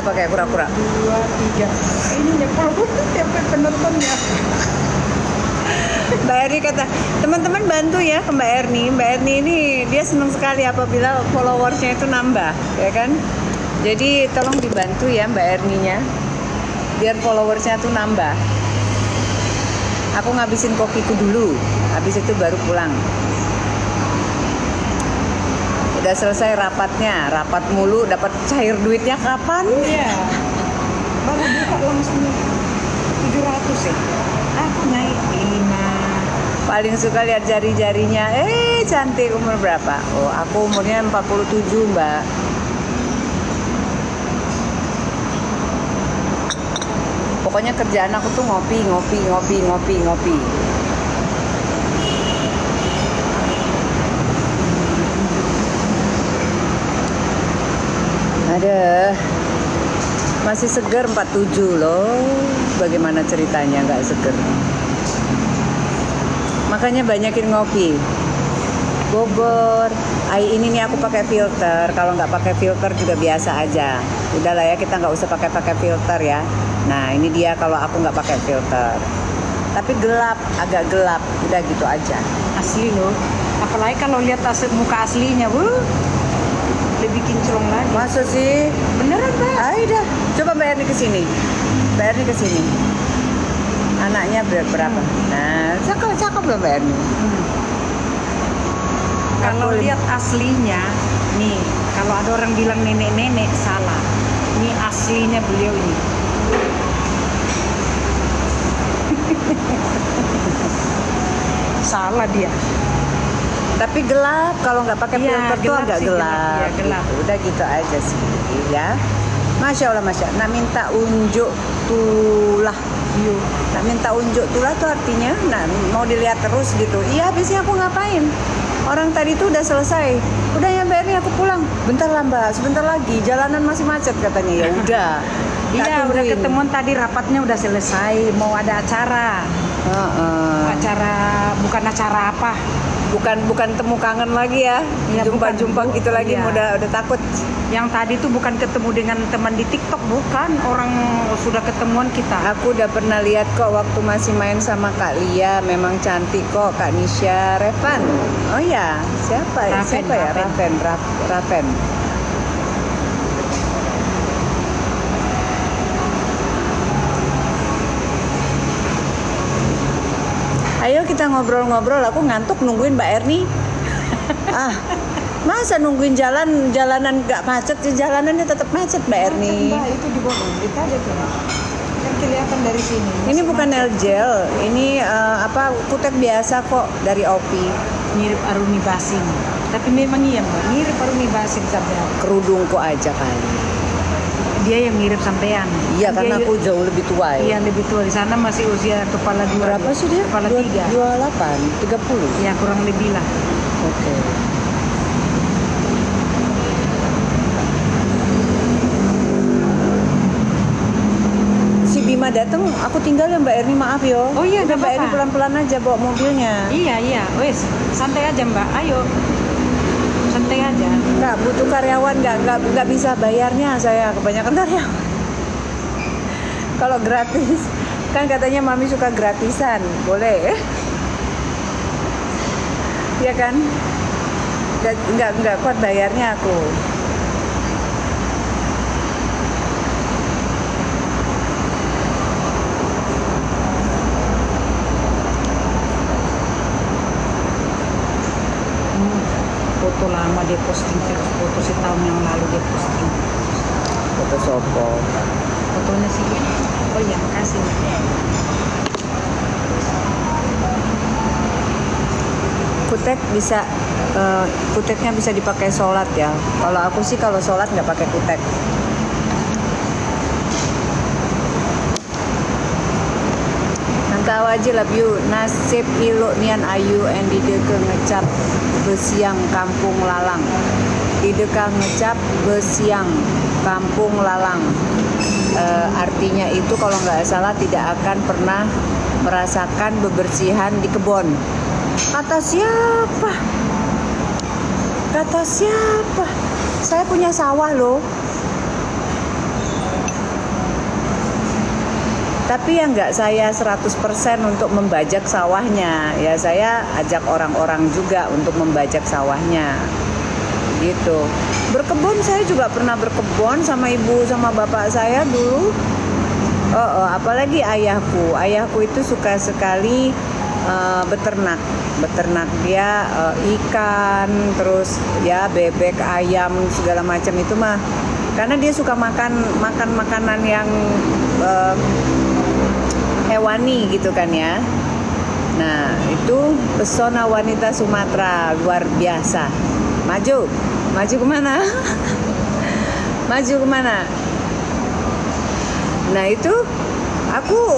pakai kura-kura. 2, 3. Ini nyepol sampai penontonnya. Mbak Erni kata, teman-teman bantu ya ke Mbak Erni. Mbak Erni ini dia senang sekali apabila followersnya itu nambah, ya kan? Jadi tolong dibantu ya Mbak Erninya, biar followersnya tuh nambah. Aku ngabisin kopiku dulu, habis itu baru pulang. Udah selesai rapatnya, rapat mulu, dapat cair duitnya kapan? Iya. Baru buka langsung 700 ya. Aku naik 5. Paling suka lihat jari-jarinya. Cantik. Umur berapa? Oh, aku umurnya 47, Mbak. Pokoknya kerjaan aku tuh ngopi. Ada masih seger 47 loh. Bagaimana ceritanya nggak seger? Makanya banyakin ngopi. Bogor. Ini nih aku pakai filter. Kalau nggak pakai filter juga biasa aja. Udahlah ya, kita nggak usah pakai filter ya. Nah ini dia kalau aku nggak pakai filter. Tapi gelap, agak gelap. Udah gitu aja. Asli loh. Apalagi kalau lihat muka aslinya, lebih kinclong lagi. Masa sih? Beneran, Mbak? Ayo dah. Coba Mbak Erni kesini. Mbak Erni kesini. Anaknya berapa? Nah, cakep loh Mbak Erni. Kalau lihat aslinya, nih, kalau ada orang bilang nenek-nenek, salah. Ini aslinya beliau ini. Salah dia. Tapi gelap, kalau nggak pakai Iya, filter tuh gelap agak sih, gelap. iya, gelap. Gitu. Udah gitu aja sih, ya. Masya Allah, Nak minta unjuk tulah. Yuk. Nak minta unjuk tulah tuh artinya, mau dilihat terus gitu. Iya, habisnya aku ngapain? Orang tadi tuh udah selesai. Udah ya Mbak Erni, aku pulang. Bentar lah Mbak, sebentar lagi. Jalanan masih macet katanya. Ya udah. Iya, udah ketemuan tadi, rapatnya udah selesai. Mau ada acara. Acara, bukan acara apa. Bukan temu kangen lagi ya. Iya, Jumpa gitu lagi. Iya. Udah takut. Yang tadi tuh bukan ketemu dengan teman di TikTok, bukan. Orang sudah ketemuan kita. Aku udah pernah lihat kok waktu masih main sama Kak Lia. Memang cantik kok Kak Nisha Revan. Oh ya, siapa ya? Raven. Ayo kita ngobrol-ngobrol. Aku ngantuk nungguin Mbak Erni. Masa nungguin jalanan nggak macet? Jalanannya tetap macet Mbak Erni. Mbak, itu di bawah. Kita aja tuh. Kan kelihatan dari sini. Ini bukan nail gel. Ini kutek biasa kok dari Opi. Mirip Arumi Basim. Tapi memang iya Mbak, mirip Arumi Basim sampai Kerudungku aja kali. dia yang mirip sampean. Iya, karena aku jauh lebih tua ya. Iya, lebih tua. Di sana masih usia kepala 2. Berapa sih dia? Kepala 3. 28, 30. Ya, kurang lebih lah. Oke. Si Bima datang, aku tinggal ya Mbak Erni, maaf yo. Oh iya, udah nggak Mbak Erni apa-apa. pelan-pelan aja bawa mobilnya. Iya. Wes, santai aja Mbak. Ayo. Santai aja. Nggak butuh karyawan, nggak bisa bayarnya saya, kebanyakan karyawan. Kalau gratis, kan katanya Mami suka gratisan, boleh? Iya kan? Nggak kuat bayarnya aku. Foto lama dia posting terus, foto setahun yang lalu dia posting. Foto sopo. Fotonya sih. Oh iya, makasih. Kuteknya bisa dipakai sholat ya. Kalau aku sih kalau sholat nggak pakai kutek. Tahu aja lah view nasib iluk nian ayu and dideke ngecap besiang kampung lalang. Dideka ngecap besiang kampung lalang. Artinya itu kalau nggak salah tidak akan pernah merasakan bebersihan di kebun. Kata siapa? Saya punya sawah loh. Tapi ya nggak saya 100% untuk membajak sawahnya. Ya saya ajak orang-orang juga untuk membajak sawahnya. Gitu. Berkebun saya juga pernah berkebun sama ibu sama bapak saya dulu. Apalagi ayahku itu suka sekali beternak dia ikan, terus ya bebek, ayam, segala macam itu mah, karena dia suka makan makanan yang hewani gitu kan ya. Nah itu pesona wanita Sumatera luar biasa. Maju kemana? Maju kemana? Nah itu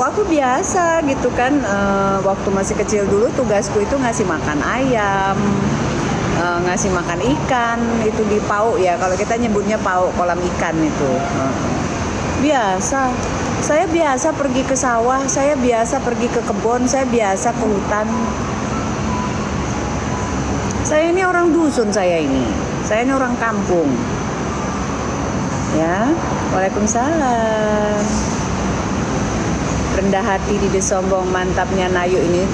aku biasa gitu kan, waktu masih kecil dulu tugasku itu ngasih makan ayam, ngasih makan ikan itu di pauk ya, kalau kita nyebutnya pauk, kolam ikan itu. Biasa, saya biasa pergi ke sawah, saya biasa pergi ke kebun, saya biasa ke hutan. Saya ini orang dusun, saya ini orang kampung. Ya, waalaikumsalam. Rendah hati tidak sombong, mantapnya Nayu ini.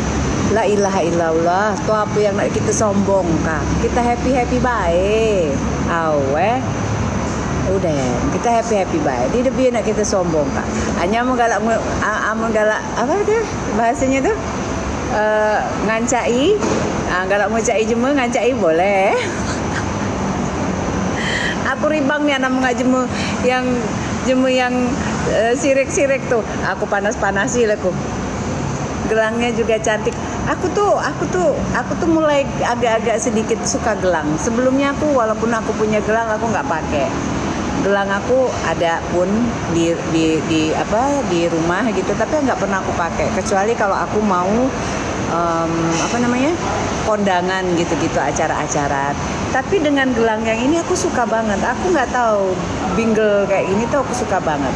La ilaha illallah. Tuh apa yang nak kita sombong kak? Kita happy baik. Awe. Udah ya, kita happy baik. Di lebih nak kita sombong kak. Hanya menggalak apa itu bahasanya tuh? Ngancai. Galak ngancai jema, ngancai boleh. Aku ribang nih anak ngajemu yang sirik-sirik tuh. Aku panas-panasi lah aku. Gelangnya juga cantik. Aku tuh mulai agak-agak sedikit suka gelang. Sebelumnya walaupun aku punya gelang, aku nggak pakai. Gelang aku ada pun di rumah gitu, tapi nggak pernah aku pakai. Kecuali kalau aku mau kondangan gitu-gitu, acara-acara. Tapi dengan gelang yang ini aku suka banget. Aku nggak tahu, bingle kayak ini tuh aku suka banget.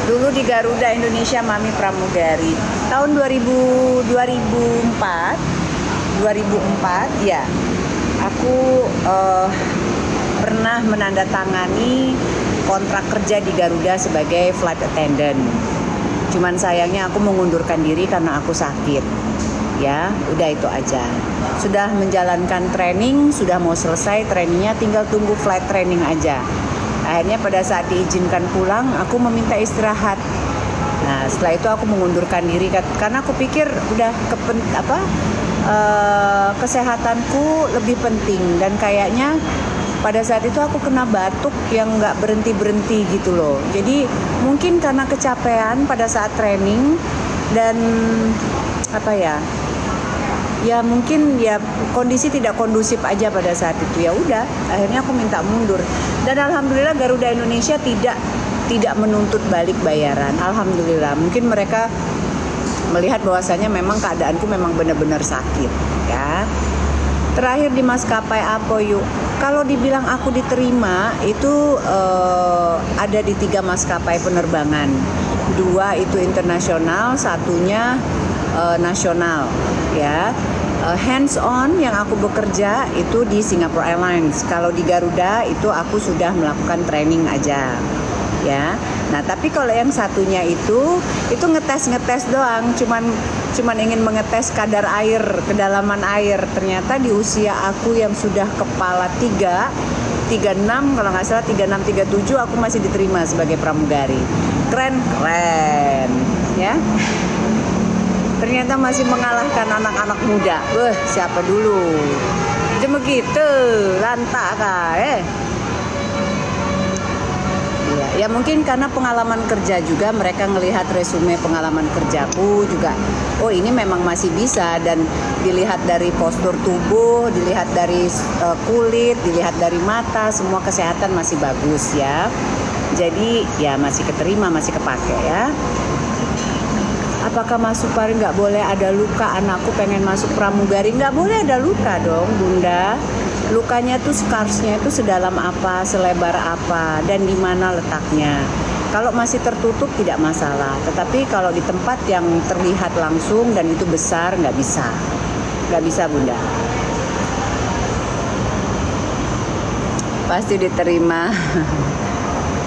Dulu di Garuda Indonesia Mami Pramugari tahun 2004 ya, aku pernah menandatangani kontrak kerja di Garuda sebagai flight attendant. Cuman sayangnya aku mengundurkan diri karena aku sakit. Ya, udah itu aja. Sudah menjalankan training, sudah mau selesai trainingnya, tinggal tunggu flight training aja. Akhirnya pada saat diizinkan pulang, aku meminta istirahat. Nah, setelah itu aku mengundurkan diri karena aku pikir udah kesehatanku lebih penting, dan kayaknya pada saat itu aku kena batuk yang nggak berhenti gitu loh. Jadi mungkin karena kecapean pada saat training dan ya mungkin ya kondisi tidak kondusif aja pada saat itu. Ya udah, akhirnya aku minta mundur. Dan alhamdulillah Garuda Indonesia tidak menuntut balik bayaran. Alhamdulillah. Mungkin mereka melihat bahwasanya memang keadaanku memang benar-benar sakit, ya. Terakhir di maskapai apa yuk? Kalau dibilang aku diterima itu ada di 3 maskapai penerbangan. 2 itu internasional, 1-nya nasional, ya. Hands on yang aku bekerja itu di Singapore Airlines. Kalau di Garuda itu aku sudah melakukan training aja, ya. Nah tapi kalau yang satunya itu ngetes doang, cuman ingin mengetes kadar air, kedalaman air. Ternyata di usia aku yang sudah kepala 36 kalau nggak salah, 36-37 aku masih diterima sebagai pramugari. Keren ya. Ternyata masih mengalahkan anak-anak muda. Siapa dulu? Cuma gitu, lantak kah? Ya mungkin karena pengalaman kerja juga, mereka ngelihat resume pengalaman kerjaku juga. Oh ini memang masih bisa, dan dilihat dari postur tubuh, dilihat dari kulit, dilihat dari mata, semua kesehatan masih bagus ya. Jadi ya masih keterima, masih kepake ya. Apakah masuk pari nggak boleh ada luka? Anakku pengen masuk pramugari, nggak boleh ada luka dong bunda. Lukanya tuh scarsnya itu sedalam apa, selebar apa, dan di mana letaknya. Kalau masih tertutup tidak masalah, tetapi kalau di tempat yang terlihat langsung dan itu besar nggak bisa bunda. Pasti diterima.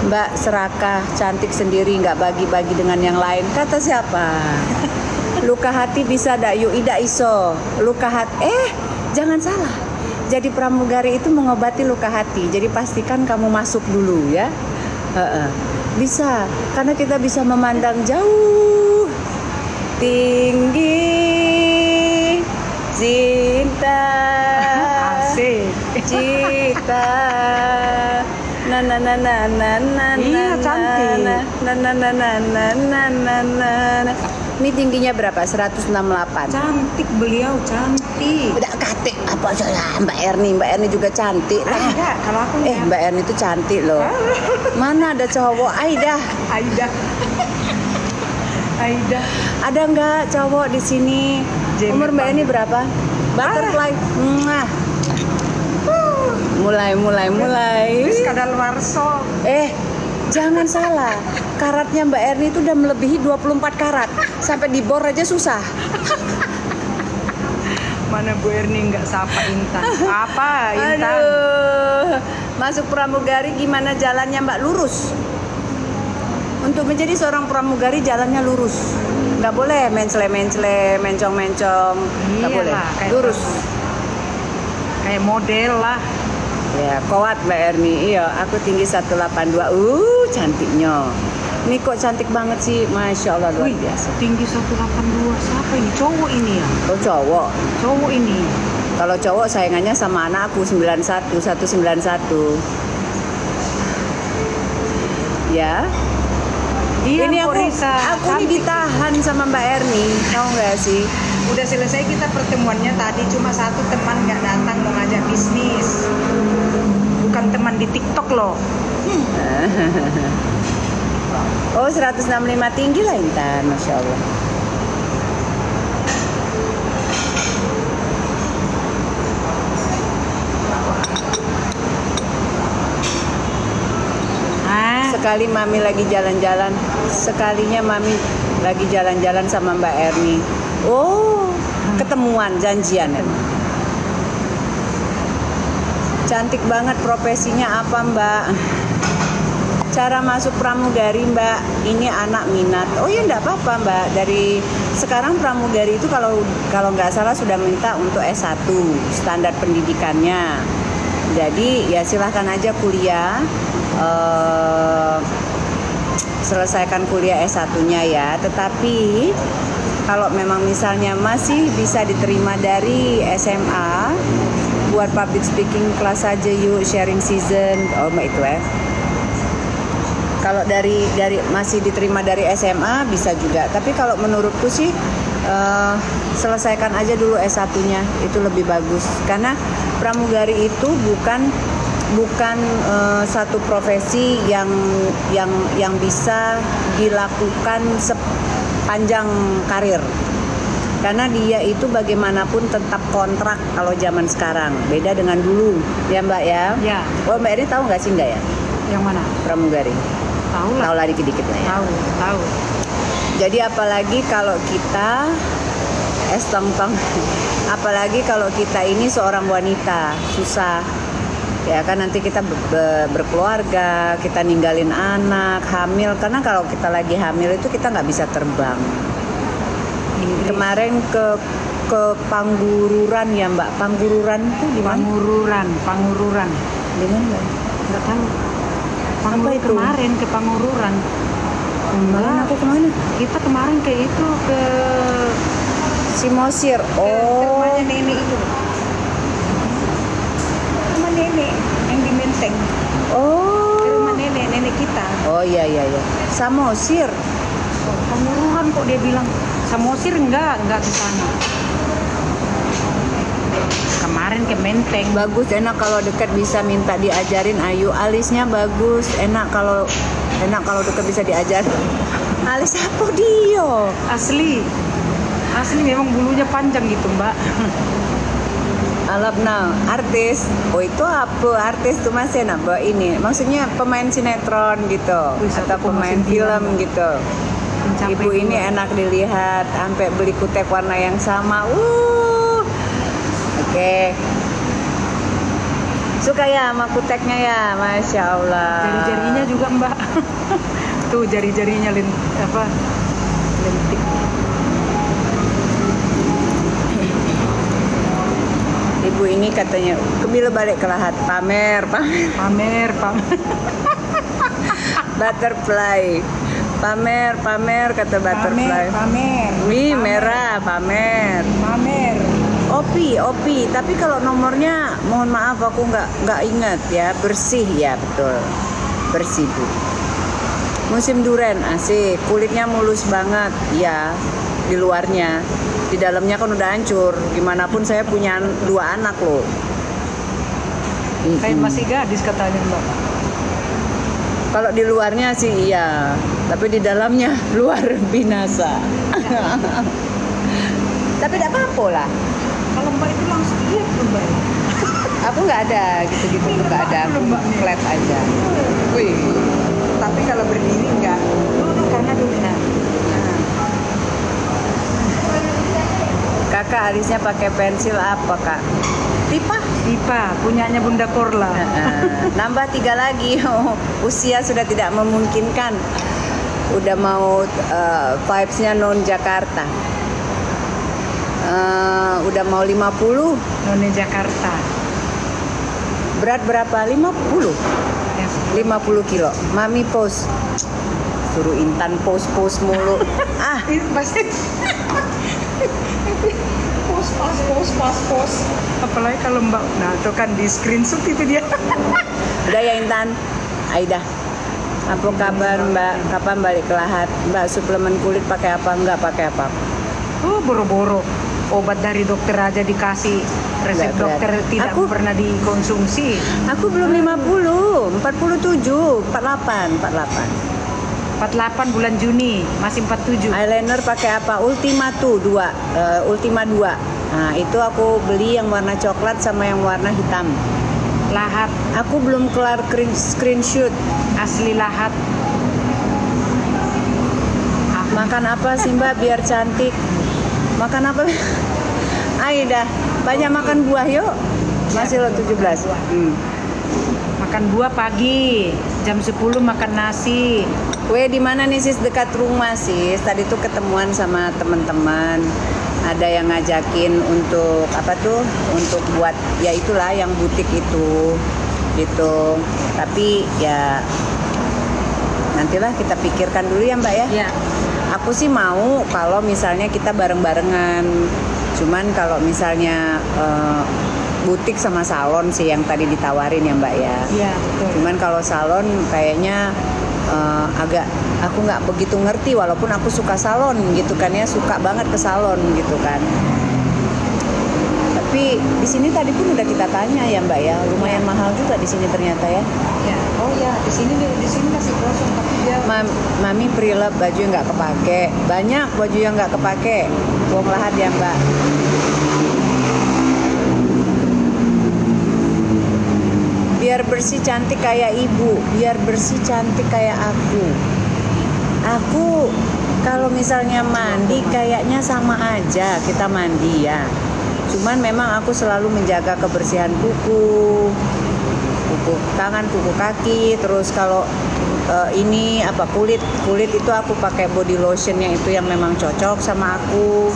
Mbak serakah, cantik sendiri, nggak bagi-bagi dengan yang lain. Kata siapa? Luka hati bisa dak yuk, ida iso. Luka hati, jangan salah. Jadi pramugari itu mengobati luka hati. Jadi pastikan kamu masuk dulu ya. Bisa, karena kita bisa memandang jauh, tinggi, cinta, Asik. cinta. Iya, cantik. Ini tingginya berapa? 168. Cantik beliau, cantik. Udah kate apa saya Mbak Erni juga cantik lah. Enggak, kalau aku Mbak Erni itu cantik loh. Mana ada cowok? Aida. Aida. Aida. Ada nggak cowok di sini? Umur Mbak Erni berapa? Butterfly. Mwah. Mulai. Wis kadaluarsa. Jangan salah. Karatnya Mbak Erni itu udah melebihi 24 karat. Sampai di bor aja susah. Mana Bu Erni nggak sapa Intan? Apa Intan? Aduh. Masuk pramugari gimana jalannya Mbak? Lurus. Untuk menjadi seorang pramugari jalannya lurus. Nggak boleh mencele-mencele, mencong-mencong. Nggak boleh. Lurus. Kayak model lah. Ya, kuat Mbak Erni. Iya, aku tinggi 182. Cantiknya. Ini kok cantik banget sih. Masya Allah, luar biasa. Tinggi 182. Siapa ini? Cowok ini ya? Oh, cowok. Cowok ini. Kalau cowok sayangannya sama anakku 191. Ya. Iya, Ini aku ini ditahan sama Mbak Erni. Tahu nggak sih? Udah selesai kita pertemuannya tadi, cuma satu teman nggak datang mau ngajak bisnis. Bukan teman di TikTok loh. Oh, 165 tinggi lah Intan, Masya Allah. Sekali Mami lagi jalan-jalan, sekalinya Mami lagi jalan-jalan sama Mbak Erni. Oh, ketemuan, janjian. Cantik banget, profesinya apa Mbak? Cara masuk pramugari Mbak, ini anak minat. Oh ya enggak apa-apa Mbak. Dari sekarang pramugari itu kalau nggak salah sudah minta untuk S1 standar pendidikannya. Jadi ya silahkan aja kuliah. Selesaikan kuliah S1-nya ya. Tetapi kalau memang misalnya masih bisa diterima dari SMA, buat public speaking kelas aja yuk, sharing season. Oh Mbak itu ya. Kalau dari masih diterima dari SMA bisa juga. Tapi kalau menurutku sih selesaikan aja dulu S1-nya, itu lebih bagus. Karena pramugari itu bukan satu profesi yang bisa dilakukan sepanjang karir. Karena dia itu bagaimanapun tetap kontrak kalau zaman sekarang. Beda dengan dulu, ya Mbak ya? Ya. Oh Mbak ini tahu nggak sih nggak ya? Yang mana? Pramugari. Tahu lah. Tahu lah dikit-dikit lah ya. Tahu. Jadi apalagi kalau kita tong-tong. Apalagi kalau kita ini seorang wanita, susah. Ya kan nanti kita berkeluarga, kita ninggalin anak, hamil. Karena kalau kita lagi hamil itu kita nggak bisa terbang. Kemarin ke Panggururan ya Mbak. Panggururan itu di mana? Pangururan. Di mana Mbak? Nggak tahu. Kemarin ke Pangururan. Kemarin aku kemana? Kita kemarin ke itu ke Simosir. ke rumahnya nenek itu. Rumah nenek yang di Menteng. Oh. Ke rumah nenek kita. Oh iya. Samosir. Pangururan kok dia bilang. Samosir enggak ke sana. Kemarin ke Menteng. Bagus, enak kalau dekat bisa minta diajarin. Ayu, alisnya bagus. Enak kalau dekat bisa diajarin. Alis apa dia? Asli memang bulunya panjang gitu Mbak. Alapna, artis. Oh itu apa? Artis tuh Mas enak Mbak ini. Maksudnya pemain sinetron gitu. Atau pemain film gitu. Ibu ini enak dilihat, sampai beli kutek warna yang sama. Oke. Suka ya sama kuteknya ya, Masya Allah. Jari-jarinya juga Mbak. Tuh jari-jarinya lentik. Ibu ini katanya kebila balik ke lahat pamer. Butterfly. Pamer kata butterfly. Wih, merah pamer. Opi. Tapi kalau nomornya mohon maaf aku nggak ingat ya. Bersih ya, betul. Bersih, Bu. Musim duren asik, kulitnya mulus banget ya di luarnya. Di dalamnya kan udah hancur. Gimana pun saya punya 2 anak loh. Kayak masih gadis katanya Mbak. Kalau di luarnya sih iya, tapi di dalamnya luar binasa. Tapi tidak apa-apa lah. Kalau Mbak itu langsung lihat tuh Mbak. Aku nggak ada gitu-gitu, nggak ada. Aku flat aja. Wih. Tapi kalau berdiri enggak. Duduk karena duduk. Nah. Kakak alisnya pakai pensil apa kak? Pipa punyanya Bunda Korla. Nambah 3 lagi. Usia sudah tidak memungkinkan. Udah mau vibes-nya non Jakarta. Udah mau 50. None Jakarta. Berat berapa? 50. 50 kilo. Mami post. Suruh Intan post mulu. Pasti post. Apalagi kalau Mbak, nah itu kan di screenshot itu dia. Udah ya Intan. Aida. Apa kabar Mbak? Kapan balik ke lahat? Mbak suplemen kulit pakai apa? Enggak pakai apa? Boro-boro. Obat dari dokter aja dikasih. Resep dokter tidak pernah dikonsumsi. Aku belum 50, 47, 48. 48 bulan Juni, masih 47. Eyeliner pakai apa? Ultima 2. Ultima 2. Nah, itu aku beli yang warna coklat sama yang warna hitam. Lahat. Aku belum kelar screenshot. Asli Lahat. Makan apa sih Mbak biar cantik? Makan apa? Aida, banyak makan buah yuk. Masih lo 17. Makan buah pagi, jam 10 makan nasi. Di mana nih sis? Dekat rumah sis. Tadi tuh ketemuan sama teman-teman. Ada yang ngajakin untuk apa tuh? Untuk buat ya itulah yang butik itu. Gitu. Tapi ya nantilah kita pikirkan dulu ya Mbak ya. Ya. Aku sih mau kalau misalnya kita bareng-barengan. Cuman kalau misalnya butik sama salon sih yang tadi ditawarin ya Mbak ya. Iya, betul. Cuman kalau salon kayaknya agak aku nggak begitu ngerti walaupun aku suka salon gitu kan ya, suka banget ke salon gitu kan. Tapi di sini tadi pun udah kita tanya ya Mbak ya, lumayan mahal juga di sini ternyata ya. Ya. Oh ya, di sini masih kosong tapi dia Mami pre-love baju yang nggak kepake, banyak baju yang nggak kepake. Buang lahat ya Mbak. Biar bersih cantik kayak ibu, biar bersih cantik kayak aku. Aku kalau misalnya mandi kayaknya sama aja kita mandi ya. Cuman memang aku selalu menjaga kebersihan kuku tangan, kuku kaki. Terus kalau ini apa kulit itu aku pakai body lotion yang itu yang memang cocok sama aku.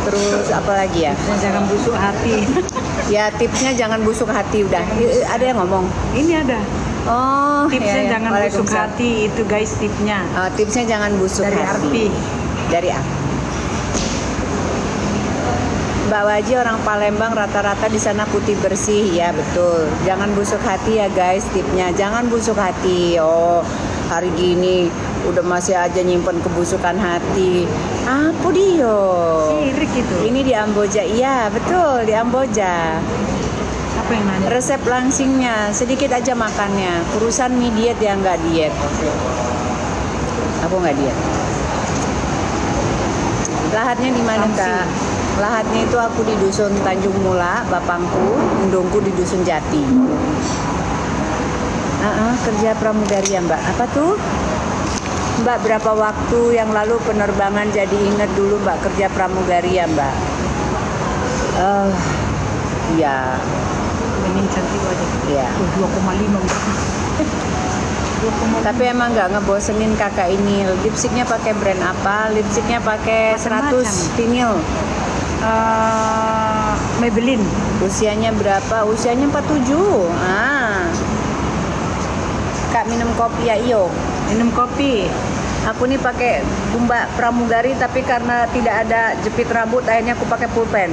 Terus apa lagi ya? jangan busuk hati. Ya tipsnya jangan busuk hati udah. Ada yang ngomong? Ini ada. Oh, tipsnya ya. jangan busuk hati itu guys tipsnya. Tipsnya jangan busuk dari hati. Arpi. Dari aku. Mbak Waji orang Palembang rata-rata di sana putih bersih ya betul. Jangan busuk hati ya guys tipnya. Jangan busuk hati. Oh hari gini udah masih aja nyimpen kebusukan hati. Apa dia? Sirik itu. Ini di Amboja, iya betul di Amboja. Apa yang nanya? Resep langsingnya, sedikit aja makannya. Urusan mie diet ya nggak diet. Aku nggak diet. Lahatnya di mana Kak? Lahatnya itu aku di dusun Tanjung Mula, bapangku, ndongku di dusun Jati. Kerja pramugari ya Mbak. Apa tuh? Mbak berapa waktu yang lalu penerbangan jadi inget dulu Mbak kerja pramugari ya Mbak. Ya Ini cantik aja. Iya. 2,5. 2,5. Tapi emang nggak ngebosenin kakak ini. Lipstiknya pakai brand apa? Lipstiknya pakai 100 Macam-macam. vinil. Maybelline. Usianya berapa? Usianya 47. Kak minum kopi ya iyo. Minum kopi. Aku nih pakai Kumba pramugari tapi karena tidak ada jepit rambut akhirnya aku pakai pulpen.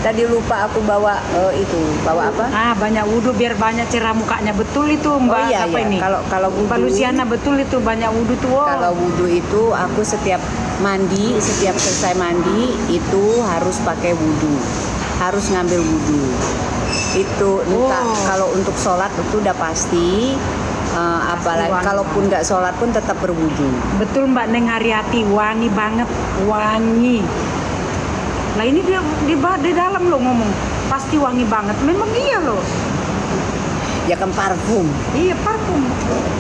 Tadi lupa aku bawa bawa apa? Banyak wudhu biar banyak cerah mukanya. Betul itu Mbak. Oh iya, Apa iya. ini? Kalau wudhu, Mbak Luciana betul itu banyak wudhu tuh. Kalau wudhu itu aku setiap selesai mandi itu harus pakai wudhu, harus ngambil wudhu. Itu entah kalau untuk sholat itu udah pasti. Apalagi wangi. kalaupun nggak sholat pun tetap berwudhu. Betul Mbak Neng Haryati, wangi banget, wangi. Nah ini dia di dalam loh ngomong, pasti wangi banget. Memang iya loh. Ya kan parfum. Iya parfum.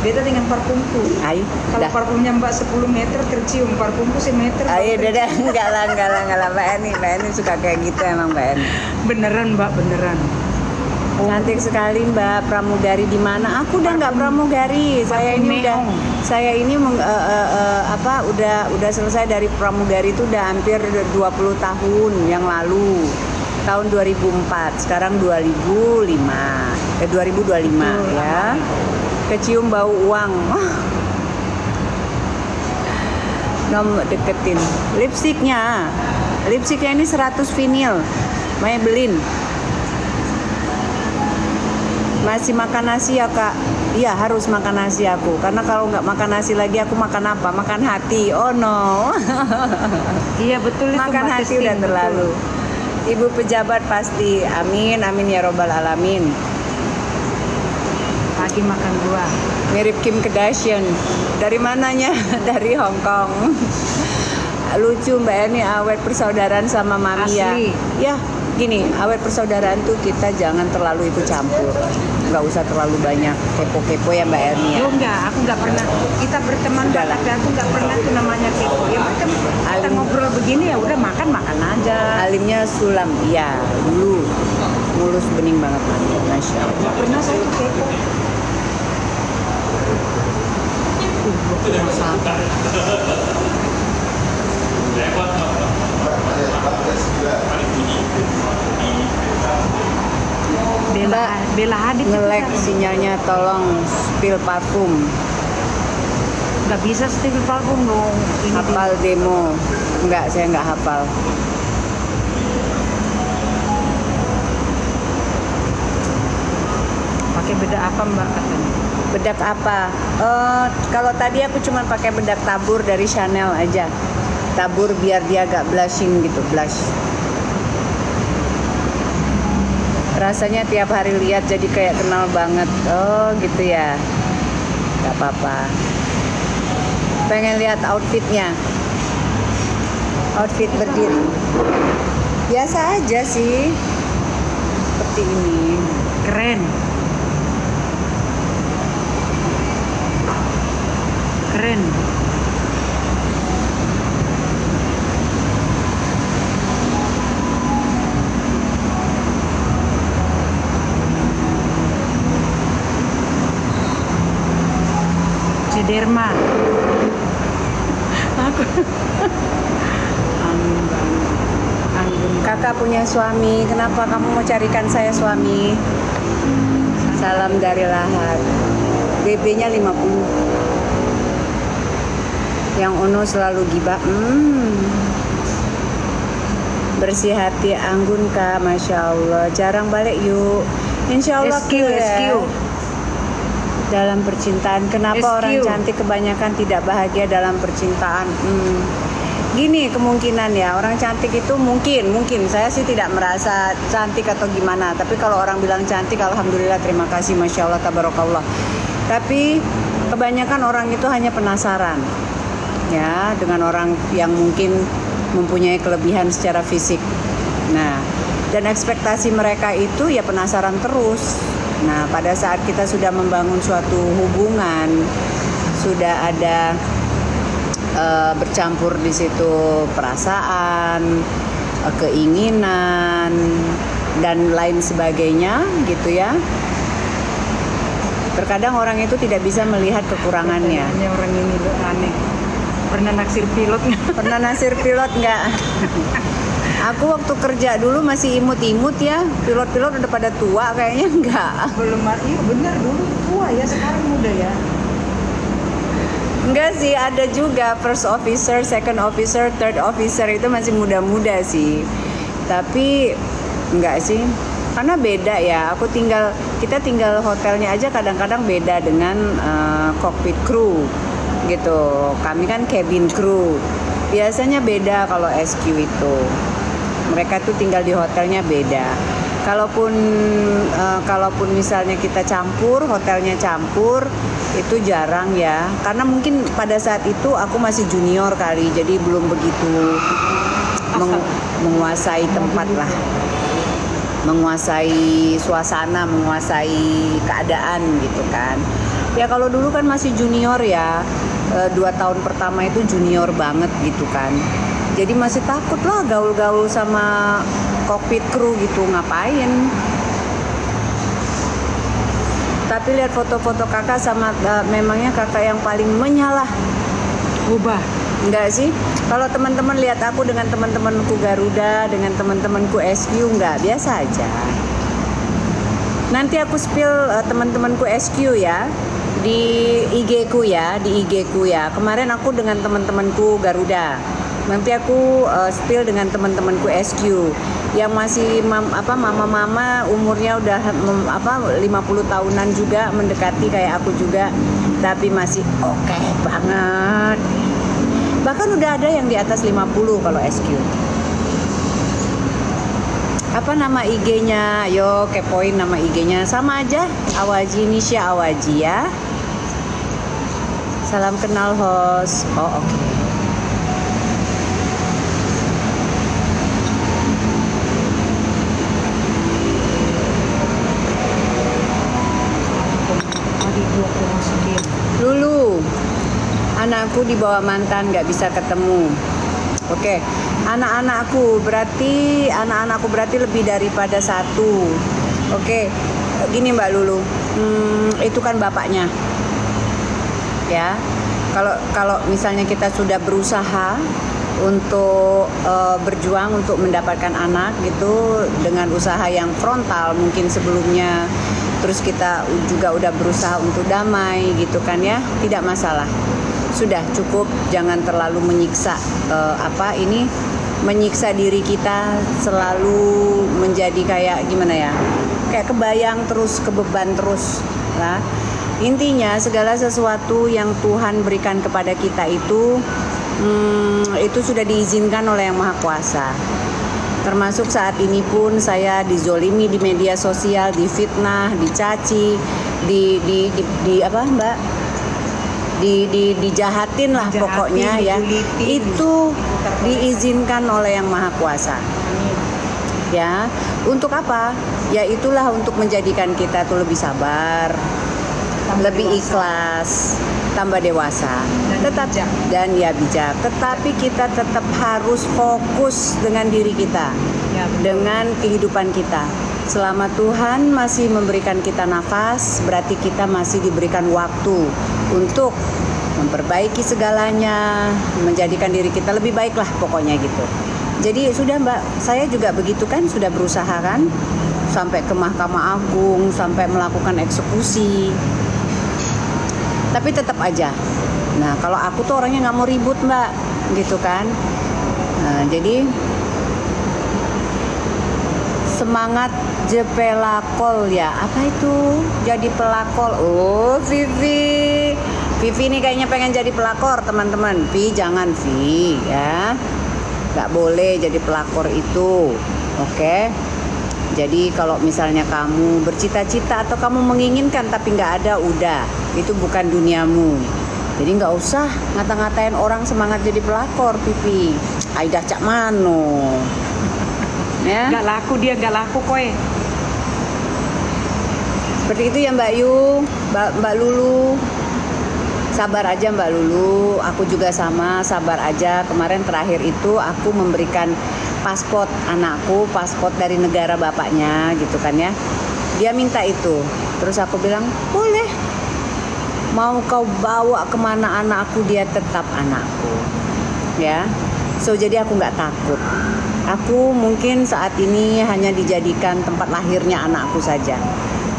Beda dengan parfumku. Ayo, Kalau dah. parfumnya Mbak 10 meter tercium, parfumku 1 meter. Ayo, dah. Enggak lah. Mbak Eni suka kayak gitu emang Mbak Eni. Beneran Mbak, beneran. Cantik sekali Mbak. Pramugari di mana? Aku udah nggak pramugari. Saya ini udah selesai dari pramugari itu udah hampir 20 tahun yang lalu. Tahun 2004, sekarang 2025 ya. Kecium bau uang. Nomor deketin. Lipstiknya ini 100 vinil. Maybelline. Masih makan nasi ya Kak? Iya harus makan nasi aku. Karena kalau nggak makan nasi lagi aku makan apa? Makan hati. Oh no. Iya betul itu Makan Mbak hati Christine, udah terlalu. betul. Ibu pejabat pasti. Amin ya robbal alamin. Pagi makan buah. Mirip Kim Kardashian. Dari mananya? Dari Hong Kong. Lucu Mbak Eni awet persaudaraan sama Mami ya. Asli. Ya gini, awet persaudaraan tuh kita jangan terlalu itu campur. Nggak usah terlalu banyak kepo-kepo ya Mbak Eni ya. Oh enggak, aku enggak pernah. Kita berteman Mbak, tapi aku enggak pernah tuh namanya kepo. Ya berteman, kita ngobrol begini ya udah makan aja. Alimnya sulam, iya dulu mulus bening banget Masya Allah. Enggak pernah saya tuh kepo. Bella Hadid Ngelek itu sinyalnya, tolong spill parfum. nggak bisa spill parfum dong. Ini Hafal demo. Enggak, saya nggak hafal. pakai beda apa Mbak katanya? Bedak apa? Kalau tadi aku cuma pakai bedak tabur dari Chanel aja. Tabur biar dia agak blushing gitu, blush. Rasanya tiap hari lihat jadi kayak kenal banget. Oh gitu ya. Gak apa-apa. Pengen lihat outfitnya. Outfit berdiri. Biasa aja sih. Seperti ini. Keren. Keren. Derma. Aku Kakak punya suami, kenapa kamu mau carikan saya suami? Salam dari Lahat. BB-nya 50. Yang Ono selalu gibah. Bersih hati anggun Kak, Masya Allah. Jarang balik yuk. Insya Allah SQ. Dalam percintaan, kenapa orang cantik kebanyakan tidak bahagia dalam percintaan? Gini kemungkinan ya, orang cantik itu mungkin saya sih tidak merasa cantik atau gimana, tapi kalau orang bilang cantik, alhamdulillah, terima kasih, Masya Allah, tabarakallah. Tapi kebanyakan orang itu hanya penasaran ya dengan orang yang mungkin mempunyai kelebihan secara fisik. Nah, dan ekspektasi mereka itu ya penasaran terus. Nah, pada saat kita sudah membangun suatu hubungan, sudah ada bercampur di situ perasaan, keinginan dan lain sebagainya gitu ya. Terkadang orang itu tidak bisa melihat kekurangannya. Hanya orang ini loh aneh. Pernah naksir pilot nggak? Pernah nasir pilot nggak? Aku waktu kerja dulu masih imut-imut ya. Pilot-pilot udah pada tua kayaknya enggak. Belum iya benar dulu tua ya, sekarang muda ya. Enggak sih, ada juga first officer, second officer, third officer itu masih muda-muda sih. Tapi enggak sih. Karena beda ya. Kita tinggal hotelnya aja kadang-kadang beda dengan cockpit crew gitu. Kami kan cabin crew. Biasanya beda kalau SQ itu. Mereka tuh tinggal di hotelnya beda. Kalaupun misalnya kita campur, hotelnya campur, itu jarang ya. Karena mungkin pada saat itu aku masih junior kali, jadi belum begitu menguasai tempat lah. Menguasai suasana, menguasai keadaan gitu kan. Ya kalau dulu kan masih junior ya, 2 tahun pertama itu junior banget gitu kan. Jadi masih takut lah gaul-gaul sama cockpit crew gitu, ngapain. Tapi lihat foto-foto kakak sama memangnya kakak yang paling menyalah. Ubah. Enggak sih? Kalau teman-teman lihat aku dengan teman-temanku Garuda, dengan teman-temanku SQ, enggak, biasa aja. Nanti aku spill teman-temanku SQ ya di IG ku ya, Kemarin aku dengan teman-temanku Garuda. Nanti aku spill dengan teman-temanku SQ yang masih mama-mama umurnya udah 50 tahunan juga, mendekati kayak aku juga, tapi masih oke banget. Bahkan udah ada yang di atas 50 kalau SQ. Apa nama IG-nya? Yo, kepoin nama IG-nya. Sama aja, Awaji, Nisha Awaji ya. Salam kenal host. Oh, oke. Lulu, anakku dibawa mantan, nggak bisa ketemu. Oke, anak-anakku berarti lebih daripada satu. Oke, gini Mbak Lulu, itu kan bapaknya. Ya, kalau misalnya kita sudah berusaha untuk berjuang untuk mendapatkan anak gitu dengan usaha yang frontal mungkin sebelumnya, terus kita juga udah berusaha untuk damai gitu kan ya, tidak masalah. Sudah cukup, jangan terlalu menyiksa menyiksa diri kita, selalu menjadi kayak gimana ya, kayak kebayang terus, kebeban terus lah. Intinya segala sesuatu yang Tuhan berikan kepada kita itu sudah diizinkan oleh Yang Maha Kuasa. Termasuk saat ini pun saya dizolimi di media sosial, difitnah, dicaci, dijahatin lah pokoknya ya. Itu diizinkan oleh Yang Maha Kuasa. Ya, untuk apa? Ya itulah untuk menjadikan kita tuh lebih sabar, lebih ikhlas, tambah dewasa, dan bijak. Tetapi kita tetap harus fokus dengan diri kita, dengan kehidupan kita. Selama Tuhan masih memberikan kita nafas, berarti kita masih diberikan waktu untuk memperbaiki segalanya, menjadikan diri kita lebih baik lah pokoknya gitu. Jadi sudah Mbak, saya juga begitu kan, sudah berusaha kan, sampai ke Mahkamah Agung, sampai melakukan eksekusi. Tapi tetap aja. Nah, kalau aku tuh orangnya nggak mau ribut Mbak, gitu kan. Nah, jadi semangat jepelakol ya. Apa itu? Jadi pelakol. Oh, Vivi ini kayaknya pengen jadi pelakor teman-teman. Jangan ya. Nggak boleh jadi pelakor itu. Oke. Jadi kalau misalnya kamu bercita-cita atau kamu menginginkan tapi nggak ada, udah, itu bukan duniamu. Jadi nggak usah ngata-ngatain orang semangat jadi pelakor, Pipi. Aida cak mano. Ya. Nggak laku koe. Seperti itu ya Mbak Yu, Mbak Lulu. Sabar aja Mbak Lulu, aku juga sama, sabar aja. Kemarin terakhir itu aku memberikan paspor anakku, paspor dari negara bapaknya gitu kan ya. Dia minta itu, terus aku bilang boleh, mau kau bawa kemana anakku, dia tetap anakku ya. So jadi aku nggak takut. Aku mungkin saat ini hanya dijadikan tempat lahirnya anakku saja,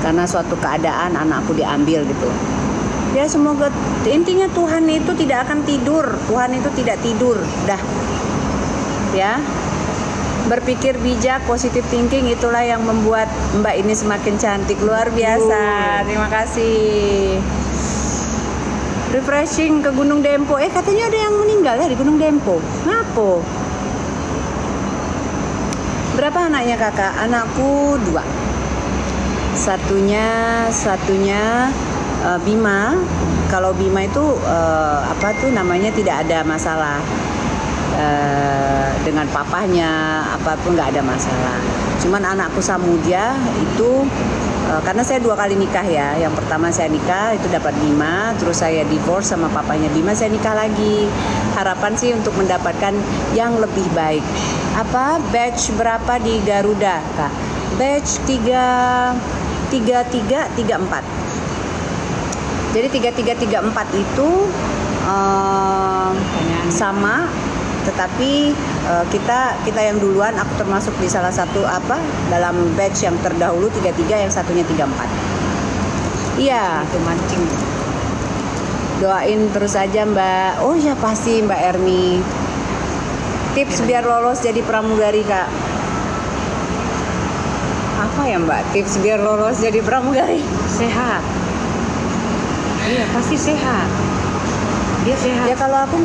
karena suatu keadaan anakku diambil gitu. Ya semoga, intinya Tuhan itu tidak akan tidur, Tuhan itu tidak tidur, dah. Ya, berpikir bijak, positive thinking, itulah yang membuat Mbak ini semakin cantik, luar biasa. Terima kasih. Refreshing ke Gunung Dempo. Katanya ada yang meninggal ya di Gunung Dempo. Ngapo? Berapa anaknya kakak? Anakku 2. Satunya Bima. Kalau Bima itu namanya tidak ada masalah dengan papahnya, apapun nggak ada masalah. Cuman anakku Samudia itu karena saya 2 kali nikah ya. Yang pertama saya nikah itu dapat Bima, terus saya divorce sama papanya Bima, saya nikah lagi. Harapan sih untuk mendapatkan yang lebih baik. Batch berapa di Garuda kak? Batch 3334. Jadi 3334 itu sama, tetapi kita yang duluan, aku termasuk di salah satu dalam batch yang terdahulu 33, yang satunya 34. Iya, Itu mancing. doain terus aja Mbak. Oh ya pasti Mbak Erni. Tips biar lolos jadi pramugari kak. Apa ya Mbak? Tips biar lolos jadi pramugari? Sehat. Iya pasti sehat. Dia sehat. Ya kalau aku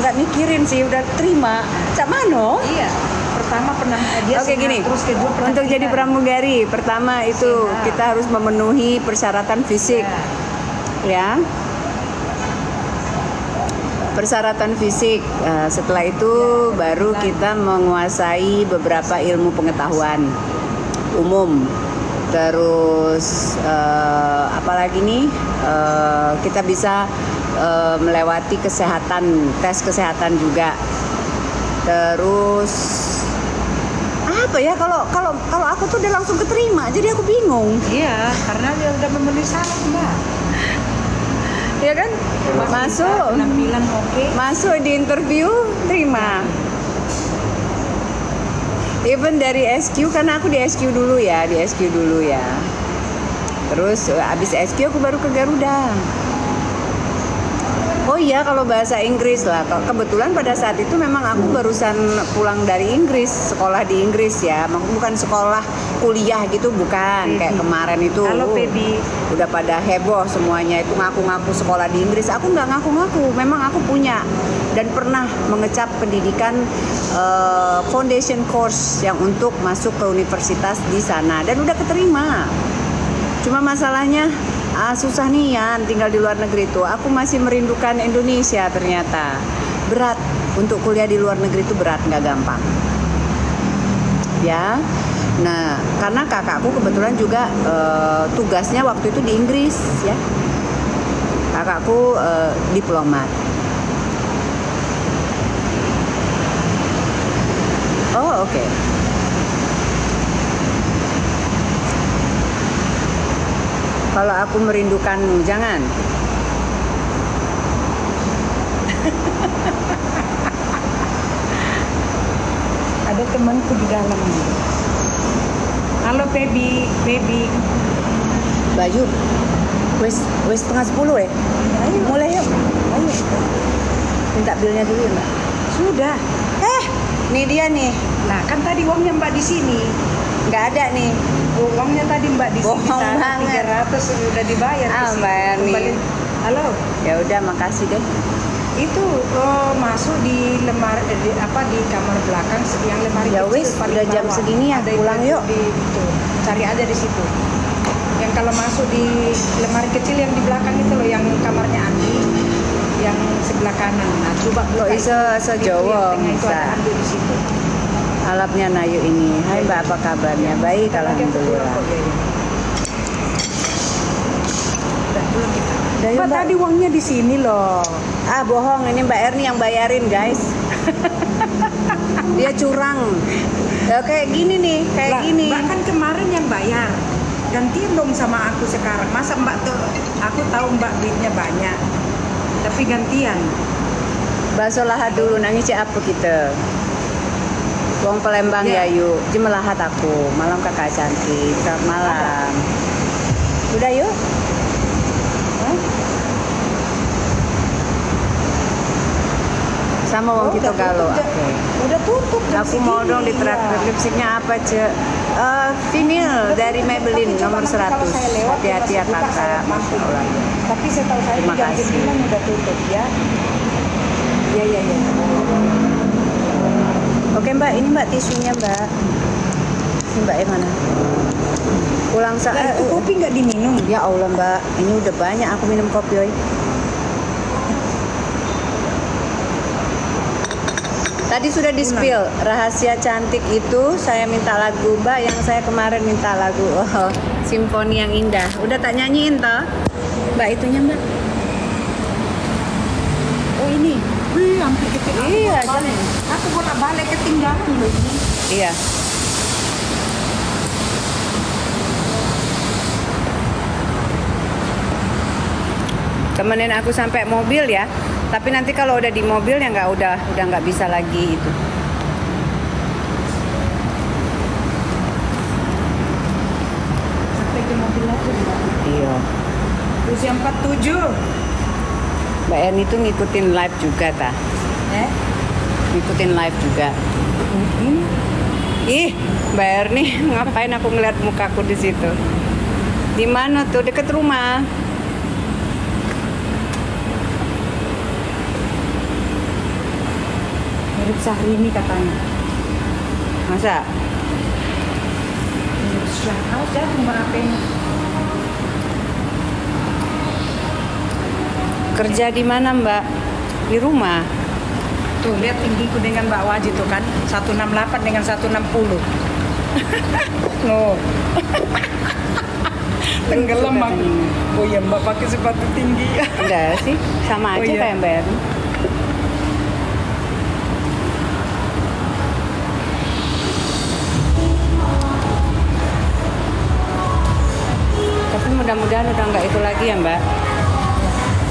nggak mikirin sih, udah terima. Cak Mano? Iya. Pertama pernah dia Oke sehat, gini, terus kedua pernah untuk jadi tidak. pramugari, pertama itu Sehat. kita harus memenuhi persyaratan fisik, ya. Persyaratan fisik. Setelah itu baru kita menguasai beberapa ilmu pengetahuan umum. Terus apalagi nih, kita bisa melewati kesehatan, tes kesehatan juga. Terus apa ya, kalau aku tuh udah langsung keterima, jadi aku bingung. Iya, karena dia udah memenuhi syarat Mbak. Ya kan? Masuk Penampilan oke. masuk di interview, terima. Even dari SQ, karena aku di SQ dulu ya. Terus abis SQ aku baru ke Garuda. Oh iya, kalau bahasa Inggris lah. Kebetulan pada saat itu memang aku barusan pulang dari Inggris, sekolah di Inggris ya. Bukan sekolah kuliah gitu, bukan. Kayak kemarin itu. Halo Baby. Udah pada heboh semuanya itu ngaku-ngaku sekolah di Inggris. Aku nggak ngaku-ngaku, memang aku punya dan pernah mengecap pendidikan foundation course yang untuk masuk ke universitas di sana dan udah keterima. Cuma masalahnya susah nian tinggal di luar negeri itu. Aku masih merindukan Indonesia ternyata. Berat untuk kuliah di luar negeri itu, berat, nggak gampang. Ya. Nah, karena kakakku kebetulan juga tugasnya waktu itu di Inggris ya. Kakakku diplomat. Oh, oke. Kalau aku merindukanmu, jangan. Ada temanku di dalam. Halo Baby. Baju. Wes 9:30 ya. Ayo. Mulai yuk. Ayo. Minta bilnya dulu ya, Mbak. Sudah. Nih dia nih. Nah, kan tadi uangnya Mbak di sini. Nggak ada nih. Uangnya tadi Mbak di sini. Bohong banget. 300 sudah dibayar. Ah, ke sini. Mbak Erni. Kembali. Halo. Ya udah, makasih deh. Itu masuk di lemari di kamar belakang yang lemari Ya kecil wis, paling udah jam bawah. segini ya, Ada pulang itu yuk. itu. Cari aja di situ. Yang kalau masuk di lemari kecil yang di belakang itu loh, yang kamarnya Andi, yang sebelah kanan. Nah, coba buka Kok iso itu Jawa, yang tengah itu bisa. ada Andi di situ. Alapnya Nayu ini. Hai Mbak, apa kabarnya? Baik, alhamdulillah. Udah yuk, Mbak, Mbak. tadi uangnya di sini loh. Ah, bohong, ini Mbak Erni yang bayarin, guys. Dia curang. Ya kayak gini nih, kayak Lah, gini. Mbak kan kemarin yang bayar. Gantiin dong sama aku sekarang. Masa Mbak tuh, aku tahu Mbak duitnya banyak. Tapi gantian. Bakso lahat dulu nangis apa kita. Wong Palembang ya yuk. Jam lahat aku. Malam kakak cantik. Selamat malam. Udah yuk. Hah? Sama wong kita Udah galau. tutup, Oke. Udah tutup jam Aku mau segini. dong ditraktir lipstiknya apa cek? Vinil dari Maybelline nomor 100. Hati-hati ya kakak. Masya Allah. Tapi setahu saya Terima jam kasih. 9 udah tutup ya. Iya. Oke mbak, ini mbak tisunya mbak. Ini mbak yang mana? Pulang Nah, saat. itu kopi nggak diminum. Ya Allah mbak, ini udah banyak aku minum kopi oi. Tadi sudah di spill rahasia cantik itu saya minta lagu mbak yang saya kemarin minta lagu simfoni yang indah. Udah tak nyanyiin toh? Mbak itunya mbak. Oh ini. Wih, hampir ketinggalan. Iya, bolak-balik. Aku bolak-balik ketinggalan loh ini. Iya. Temenin aku sampai mobil ya. Tapi nanti kalau udah di mobil ya udah nggak bisa lagi itu. Sampai ke mobil aja Mbak. Iya. Usia 47. Mbak Erni tuh ngikutin live juga ta. Ngikutin live juga. Ih, Mbak Erni ngapain aku ngeliat mukaku di situ? Di mana tuh? Deket rumah. Mirip Syahrini katanya. Masa? Mirip siapa? Saya cuma apa-nya. Kerja di mana Mbak? Di rumah. Tuh, lihat tinggiku dengan Mbak Waji tuh kan. 168 dengan 160. Loh. Tenggelam aku. Oh iya, Mbak pakai sepatu tinggi. Enggak sih, sama Oh, aja iya. kayak Mbak Erni. Tapi mudah-mudahan udah nggak itu lagi ya Mbak.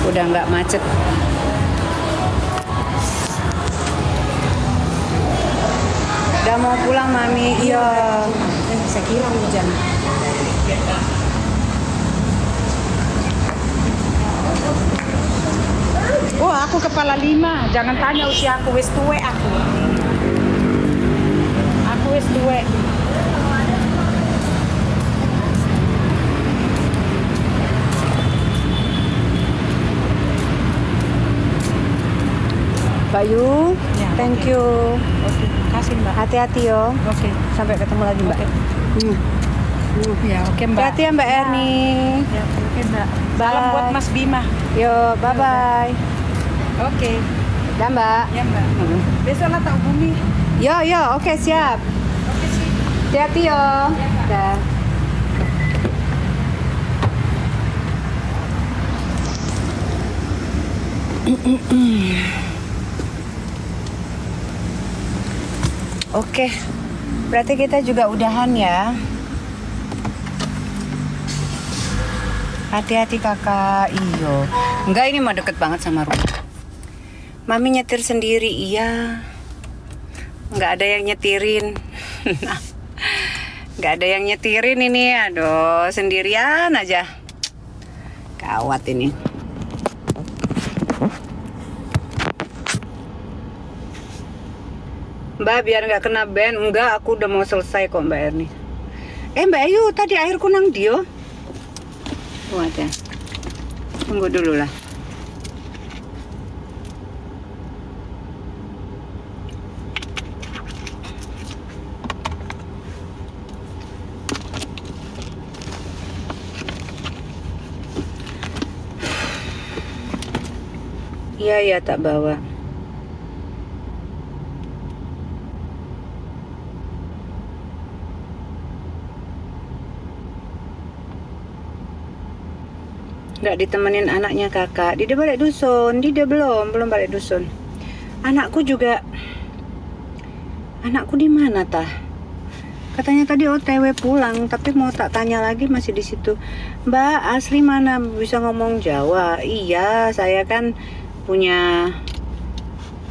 Udah nggak macet. Udah mau pulang Mami. Iya. Saya kira hujan. Oh, aku kepala 5. Jangan tanya usia aku, wis tuwe aku. Aku wis tuwe. Bayu, Ya, thank oke. you. Oke, kasih Mbak. Hati-hati yo. Oke. Sampai ketemu lagi Mbak. Oke. Ya, oke Mbak. Hati-hati ya Mbak Erni. Ya, oke Mbak. Bye. Salam buat Mas Bima. Yo, bye-bye. Oke. Dah Mbak. Ya Mbak. Besok lah tak hubungi. Yo, oke siap. Oke sih. Hati-hati yo. Dah. Oke, berarti kita juga udahan ya. Hati-hati kakak. Iyo. Enggak, ini mah deket banget sama rumah. Mami nyetir sendiri, iya. Enggak ada yang nyetirin. Enggak ada yang nyetirin ini. Aduh, sendirian aja. Gawat ini. Mbak, biar nggak kena ban. Enggak, aku udah mau selesai kok Mbak Erni. Mbak Ayu, tadi airku nang dio. Wadah. Tunggu dulu lah. Iya, tak bawa. Nggak ditemenin anaknya kakak. Dia balik dusun. Dia belum balik dusun. Anakku juga Anakku di mana tah? Katanya tadi OTW pulang, tapi mau tak tanya lagi masih di situ. Mbak, asli mana bisa ngomong Jawa? Iya, saya kan punya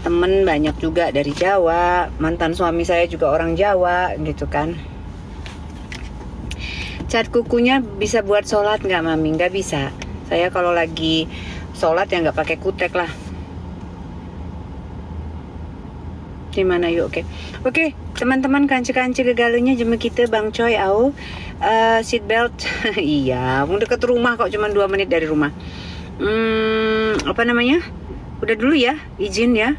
temen banyak juga dari Jawa. Mantan suami saya juga orang Jawa, gitu kan. Cat kukunya bisa buat sholat nggak, Mami? Nggak bisa. Saya kalau lagi sholat ya nggak pakai kutek lah. Gimana yuk, oke teman-teman, kanci-kanci gegalunya jemput kita Bang Coy au seat belt. Iya, mau deket rumah kok, cuma 2 menit dari rumah. Apa namanya, udah dulu ya, izin ya.